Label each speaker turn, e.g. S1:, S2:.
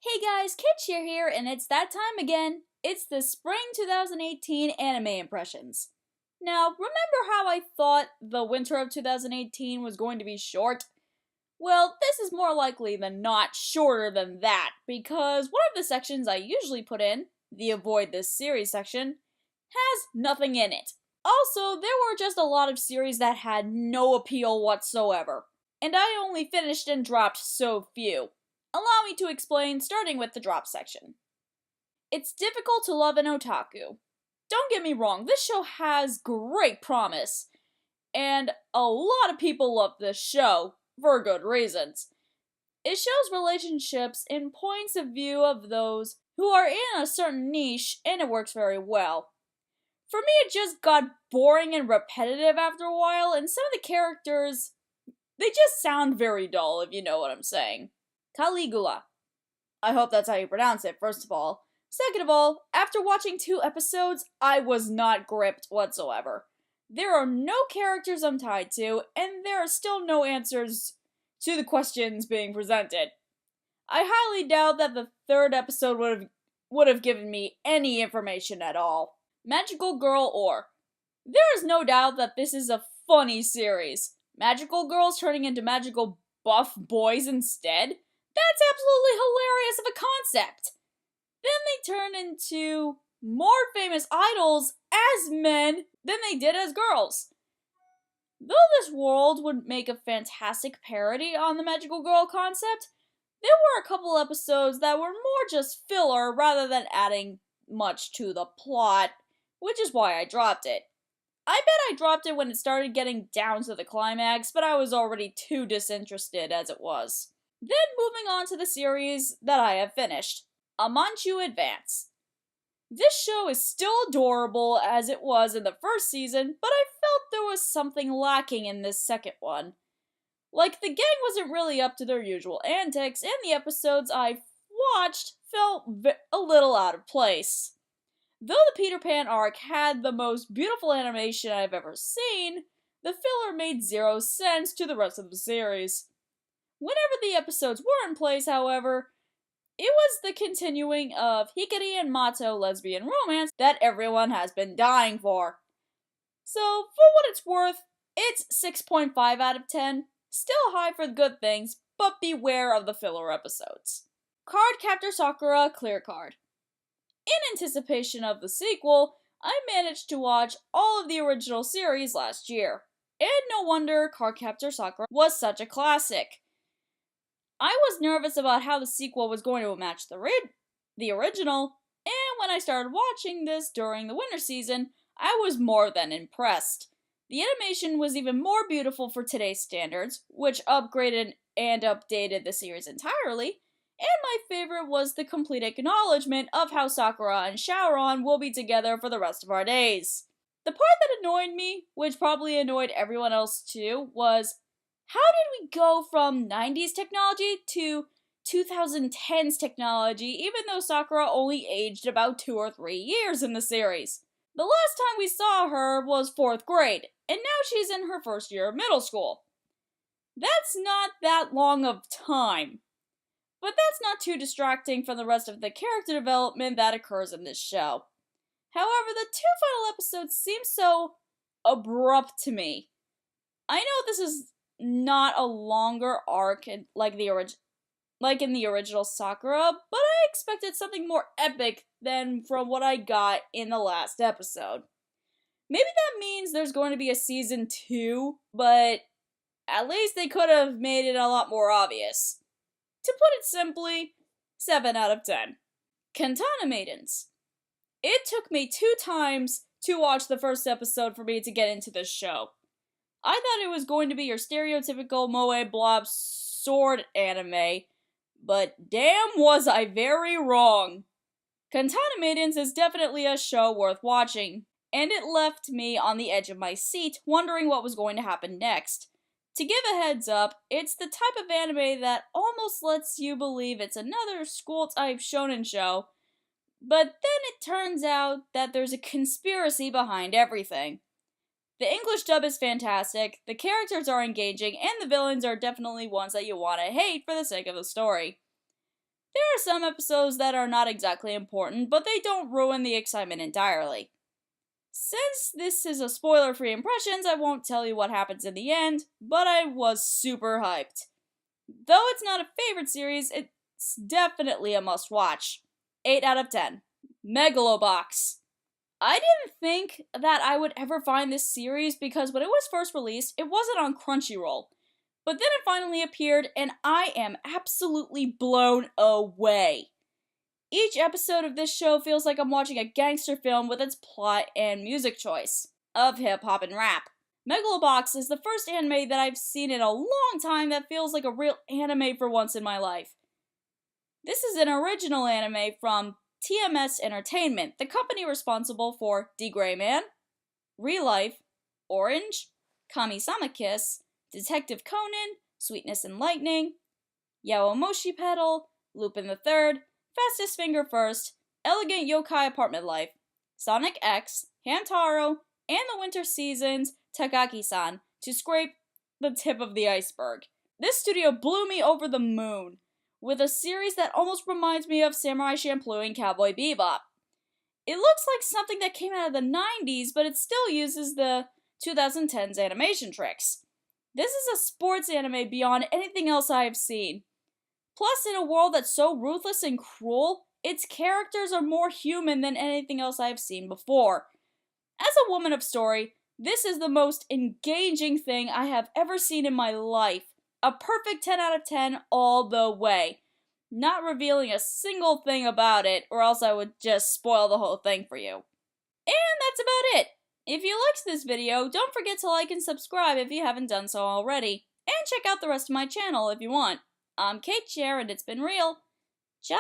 S1: Hey guys, Cher here, and it's that time again. It's the Spring 2018 anime impressions. Now, remember how I thought the winter of 2018 was going to be short? Well, this is more likely than not shorter than that, because one of the sections I usually put in, the Avoid This Series section, has nothing in it. Also, there were just a lot of series that had no appeal whatsoever, and I only finished and dropped so few. Allow me to explain, starting with the drop section. It's difficult to love an otaku. Don't get me wrong, this show has great promise, and a lot of people love this show, for good reasons. It shows relationships in points of view of those who are in a certain niche, and it works very well. For me, it just got boring and repetitive after a while, and some of the characters, they just sound very dull, if you know what I'm saying. Caligula. I hope that's how you pronounce it, first of all. Second of all, after watching 2 episodes, I was not gripped whatsoever. There are no characters I'm tied to, and there are still no answers to the questions being presented. I highly doubt that the 3rd episode would have given me any information at all. Magical Girl Ore. There is no doubt that this is a funny series. Magical girls turning into magical buff boys instead? That's absolutely hilarious of a concept! Then they turn into more famous idols as men than they did as girls. Though this world would make a fantastic parody on the magical girl concept, there were a couple episodes that were more just filler rather than adding much to the plot, which is why I dropped it. I bet I dropped it when it started getting down to the climax, but I was already too disinterested as it was. Then moving on to the series that I have finished, Amanchu Advance. This show is still adorable as it was in the first season, but I felt there was something lacking in this second one. Like, the gang wasn't really up to their usual antics, and the episodes I watched felt a little out of place. Though the Peter Pan arc had the most beautiful animation I've ever seen, the filler made zero sense to the rest of the series. Whenever the episodes were in place, however, it was the continuing of Hikari and Mato lesbian romance that everyone has been dying for. So, for what it's worth, it's 6.5 out of 10, still high for good things, but beware of the filler episodes. Cardcaptor Sakura Clear Card. In anticipation of the sequel, I managed to watch all of the original series last year, and no wonder Cardcaptor Sakura was such a classic. I was nervous about how the sequel was going to match the original, and when I started watching this during the winter season, I was more than impressed. The animation was even more beautiful for today's standards, which upgraded and updated the series entirely, and my favorite was the complete acknowledgement of how Sakura and Shaoran will be together for the rest of our days. The part that annoyed me, which probably annoyed everyone else too, was how did we go from 90s technology to 2010s technology even though Sakura only aged about 2 or 3 years in the series? The last time we saw her was 4th grade, and now she's in her first year of middle school. That's not that long of time. But that's not too distracting from the rest of the character development that occurs in this show. However, the 2 final episodes seem so abrupt to me. I know this is not a longer arc like in the original Sakura, but I expected something more epic than from what I got in the last episode. Maybe that means there's going to be a season 2, but at least they could have made it a lot more obvious. To put it simply, 7 out of 10. Katana Maidens. It took me 2 times to watch the first episode for me to get into this show. I thought it was going to be your stereotypical moe blob sword anime, but damn was I very wrong. Katana Maidens is definitely a show worth watching, and it left me on the edge of my seat wondering what was going to happen next. To give a heads up, it's the type of anime that almost lets you believe it's another school-type shonen show, but then it turns out that there's a conspiracy behind everything. The English dub is fantastic, the characters are engaging, and the villains are definitely ones that you want to hate for the sake of the story. There are some episodes that are not exactly important, but they don't ruin the excitement entirely. Since this is a spoiler-free impressions, I won't tell you what happens in the end, but I was super hyped. Though it's not a favorite series, it's definitely a must-watch. 8 out of 10. Megalo Box. I didn't think that I would ever find this series because when it was first released, it wasn't on Crunchyroll. But then it finally appeared, and I am absolutely blown away. Each episode of this show feels like I'm watching a gangster film with its plot and music choice of hip-hop and rap. Megalo Box is the first anime that I've seen in a long time that feels like a real anime for once in my life. This is an original anime from TMS Entertainment, the company responsible for The Gray Man, Real Life, Orange, Kami-sama Kiss, Detective Conan, Sweetness and Lightning, Yaomoshi Pedal, Lupin the Third, Fastest Finger First, Elegant Yokai Apartment Life, Sonic X, Hamtaro, and the winter season's Takagi-san to scrape the tip of the iceberg. This studio blew me over the moon with a series that almost reminds me of Samurai Champloo and Cowboy Bebop. It looks like something that came out of the 90s, but it still uses the 2010s animation tricks. This is a sports anime beyond anything else I have seen. Plus, in a world that's so ruthless and cruel, its characters are more human than anything else I have seen before. As a woman of story, this is the most engaging thing I have ever seen in my life. A perfect 10 out of 10 all the way. Not revealing a single thing about it, or else I would just spoil the whole thing for you. And that's about it. If you liked this video, don't forget to like and subscribe if you haven't done so already. And check out the rest of my channel if you want. I'm Cait, Cher, and it's been real. Ciao!